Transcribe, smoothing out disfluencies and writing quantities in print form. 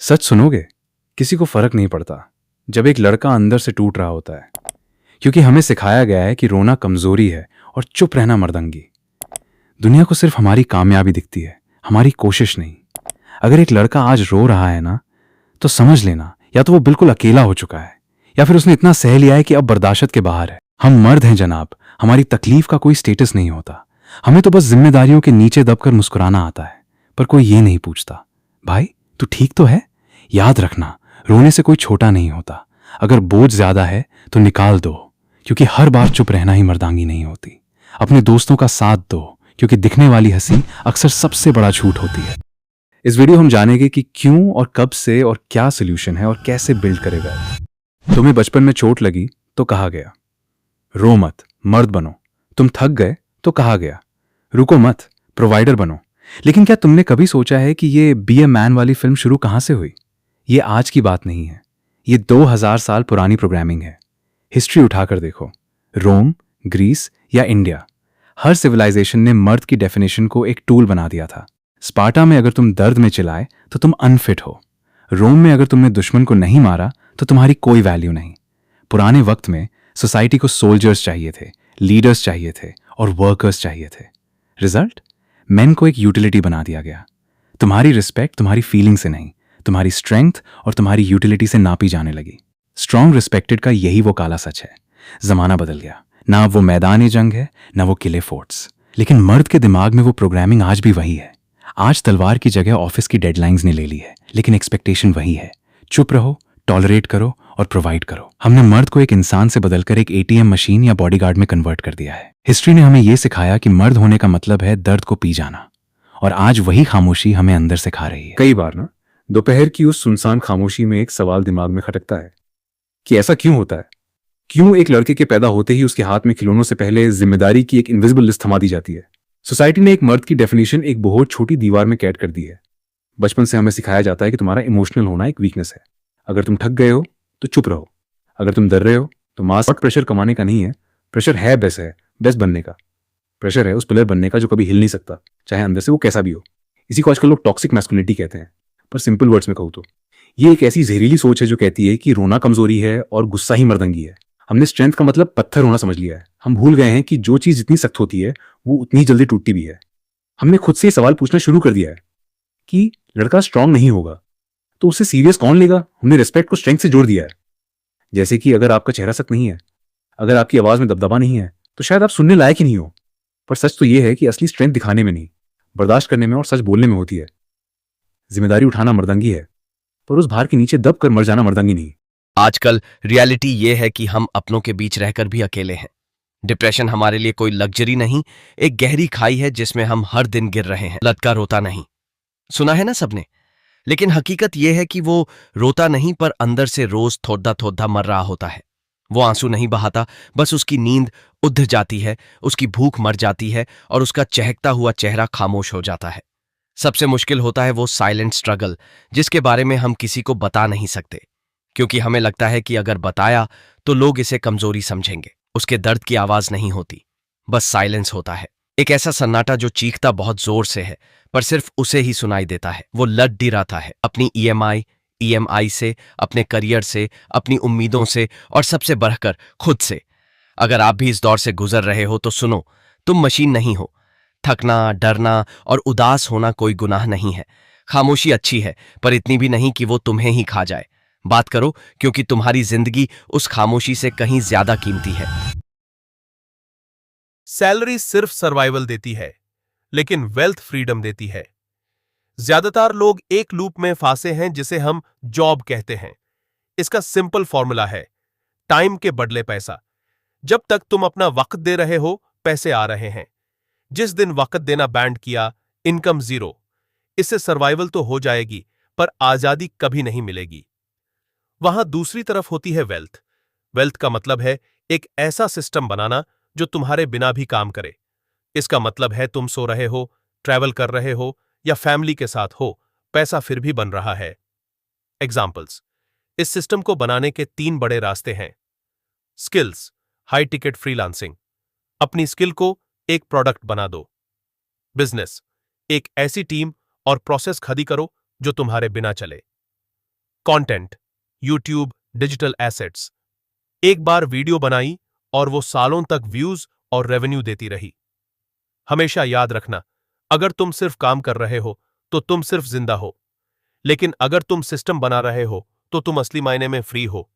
सच सुनोगे? किसी को फर्क नहीं पड़ता जब एक लड़का अंदर से टूट रहा होता है, क्योंकि हमें सिखाया गया है कि रोना कमजोरी है और चुप रहना मर्दंगी। दुनिया को सिर्फ हमारी कामयाबी दिखती है, हमारी कोशिश नहीं। अगर एक लड़का आज रो रहा है ना, तो समझ लेना या तो वो बिल्कुल अकेला हो चुका है, या फिर उसने इतना सह लिया है कि अब बर्दाश्त के बाहर है। हम मर्द हैं जनाब, हमारी तकलीफ का कोई स्टेटस नहीं होता। हमें तो बस जिम्मेदारियों के नीचे दबकर मुस्कुराना आता है, पर कोई ये नहीं पूछता, भाई तू ठीक तो है? याद रखना, रोने से कोई छोटा नहीं होता। अगर बोझ ज्यादा है तो निकाल दो, क्योंकि हर बार चुप रहना ही मर्दांगी नहीं होती। अपने दोस्तों का साथ दो, क्योंकि दिखने वाली हंसी अक्सर सबसे बड़ा झूठ होती है। इस वीडियो हम जानेंगे कि क्यों और कब से और क्या सोल्यूशन है और कैसे बिल्ड करेगा। तुम्हें बचपन में चोट लगी तो कहा गया रो मत, मर्द बनो। तुम थक गए तो कहा गया रुको मत, प्रोवाइडर बनो। लेकिन क्या तुमने कभी सोचा है कि ये बी ए मैन वाली फिल्म शुरू कहां से हुई? ये आज की बात नहीं है, ये 2000 साल पुरानी प्रोग्रामिंग है। हिस्ट्री उठाकर देखो, रोम, ग्रीस या इंडिया, हर सिविलाइजेशन ने मर्द की डेफिनेशन को एक टूल बना दिया था। स्पार्टा में अगर तुम दर्द में चिल्लाए तो तुम अनफिट हो। रोम में अगर तुमने दुश्मन को नहीं मारा तो तुम्हारी कोई वैल्यू नहीं। पुराने वक्त में सोसाइटी को सोल्जर्स चाहिए थे, लीडर्स चाहिए थे और वर्कर्स चाहिए थे। रिजल्ट, मेन को एक यूटिलिटी बना दिया गया। तुम्हारी रिस्पेक्ट तुम्हारी फीलिंग से नहीं, तुम्हारी स्ट्रेंथ और तुम्हारी यूटिलिटी से नापी जाने लगी। स्ट्रॉन्ग रिस्पेक्टेड का यही वो काला सच है। जमाना बदल गया, ना अब वो मैदान जंग है, ना वो किले फोर्ट्स, लेकिन मर्द के दिमाग में वो प्रोग्रामिंग आज भी वही है। आज तलवार की जगह ऑफिस की डेडलाइंस ने ले ली है, लेकिन एक्सपेक्टेशन वही है, चुप रहो, टॉलरेट करो और प्रोवाइड करो। हमने मर्द को एक इंसान से बदलकर एक एटीएम मशीन या बॉडीगार्ड में कन्वर्ट कर दिया है। हिस्ट्री ने हमें यह सिखाया कि मर्द होने का मतलब है दर्द को पी जाना, और आज वही खामोशी हमें अंदर से खा रही है। कई बार ना, दोपहर की उस सुनसान खामोशी में एक सवाल दिमाग में खटकता है कि ऐसा क्यों होता है? क्यों एक लड़के के पैदा होते ही उसके हाथ में खिलौनों से पहले जिम्मेदारी की एक इनविजिबल लिस्ट थमा दी जाती है? सोसाइटी ने एक मर्द की डेफिनेशन एक बहुत छोटी दीवार में कैद कर दी है। बचपन से हमें सिखाया जाता है कि तुम्हारा इमोशनल होना एक वीकनेस है। अगर तुम थक गए हो तो चुप रहो। अगर तुम डर रहे हो तो मास प्रेशर कमाने का नहीं है, प्रेशर है बेस्ट बनने का। प्रेशर है उस प्लेयर बनने का जो कभी हिल नहीं सकता, चाहे अंदर से वो कैसा भी हो। इसी को आजकल लोग टॉक्सिक मैस्कुलिनिटी कहते हैं, पर सिंपल वर्ड्स में कहूँ तो ये एक ऐसी जहरीली सोच है जो कहती है कि रोना कमजोरी है और गुस्सा ही मर्दंगी है। हमने स्ट्रेंथ का मतलब पत्थर होना समझ लिया है। हम भूल गए हैं कि जो चीज जितनी सख्त होती है वो उतनी जल्दी टूटती भी है। हमने खुद से सवाल पूछना शुरू कर दिया है कि लड़का स्ट्रांग नहीं होगा तो उसे सीरियस कौन लेगा। हमने रिस्पेक्ट को स्ट्रेंथ से जोड़ दिया है। जैसे कि अगर आपका चेहरा सख्त नहीं है, अगर आपकी आवाज में दबदबा नहीं है, तो शायद आप सुनने लायक ही नहीं हो। पर सच तो यह है कि असली स्ट्रेंथ दिखाने में नहीं, बर्दाश्त करने में और सच बोलने में होती है। जिम्मेदारी उठाना मर्दंगी है, पर उस भार के नीचे दब कर मर जाना मर्दंगी नहीं। आजकल रियलिटी ये है कि हम अपनों के बीच रहकर भी अकेले हैं। डिप्रेशन हमारे लिए कोई लग्जरी नहीं, एक गहरी खाई है जिसमें हम हर दिन गिर रहे हैं। लड़का रोता नहीं, सुना है ना सबने, लेकिन हकीकत यह है कि वो रोता नहीं, पर अंदर से रोज थोड़ा थोड़ा मर रहा होता है। वो आंसू नहीं बहाता, बस उसकी नींद उध जाती है, उसकी भूख मर जाती है और उसका चहकता हुआ चेहरा खामोश हो जाता है। सबसे मुश्किल होता है वो साइलेंट स्ट्रगल, जिसके बारे में हम किसी को बता नहीं सकते, क्योंकि हमें लगता है कि अगर बताया तो लोग इसे कमजोरी समझेंगे। उसके दर्द की आवाज नहीं होती, बस साइलेंस होता है, एक ऐसा सन्नाटा जो चीखता बहुत जोर से है पर सिर्फ उसे ही सुनाई देता है। वो लड़ डिराता है अपनी ईएमआई से, अपने करियर से, अपनी उम्मीदों से और सबसे बढ़कर खुद से। अगर आप भी इस दौर से गुजर रहे हो तो सुनो, तुम मशीन नहीं हो। थकना, डरना और उदास होना कोई गुनाह नहीं है। खामोशी अच्छी है, पर इतनी भी नहीं कि वो तुम्हें ही खा जाए। बात करो, क्योंकि तुम्हारी जिंदगी उस खामोशी से कहीं ज्यादा कीमती है। सैलरी सिर्फ सर्वाइवल देती है, लेकिन वेल्थ फ्रीडम देती है। ज्यादातर लोग एक लूप में फांसे हैं जिसे हम जॉब कहते हैं। इसका सिंपल फॉर्मूला है टाइम के बदले पैसा। जब तक तुम अपना वक्त दे रहे हो, पैसे आ रहे हैं। जिस दिन वक्त देना बैंड किया, इनकम जीरो। इससे सर्वाइवल तो हो जाएगी, पर आजादी कभी नहीं मिलेगी। वहां दूसरी तरफ होती है वेल्थ। वेल्थ का मतलब है एक ऐसा सिस्टम बनाना जो तुम्हारे बिना भी काम करे। इसका मतलब है तुम सो रहे हो, ट्रैवल कर रहे हो या फैमिली के साथ हो, पैसा फिर भी बन रहा है। एग्जाम्पल्स, इस सिस्टम को बनाने के 3 बड़े रास्ते हैं। स्किल्स, हाई टिकट फ्रीलांसिंग, अपनी स्किल को एक प्रोडक्ट बना दो। बिजनेस, एक ऐसी टीम और प्रोसेस खड़ी करो जो तुम्हारे बिना चले। Content, YouTube, digital assets. एक बार वीडियो बनाई और वो सालों तक व्यूज और रेवेन्यू देती रही। हमेशा याद रखना, अगर तुम सिर्फ काम कर रहे हो तो तुम सिर्फ जिंदा हो, लेकिन अगर तुम सिस्टम बना रहे हो तो तुम असली मायने में फ्री हो।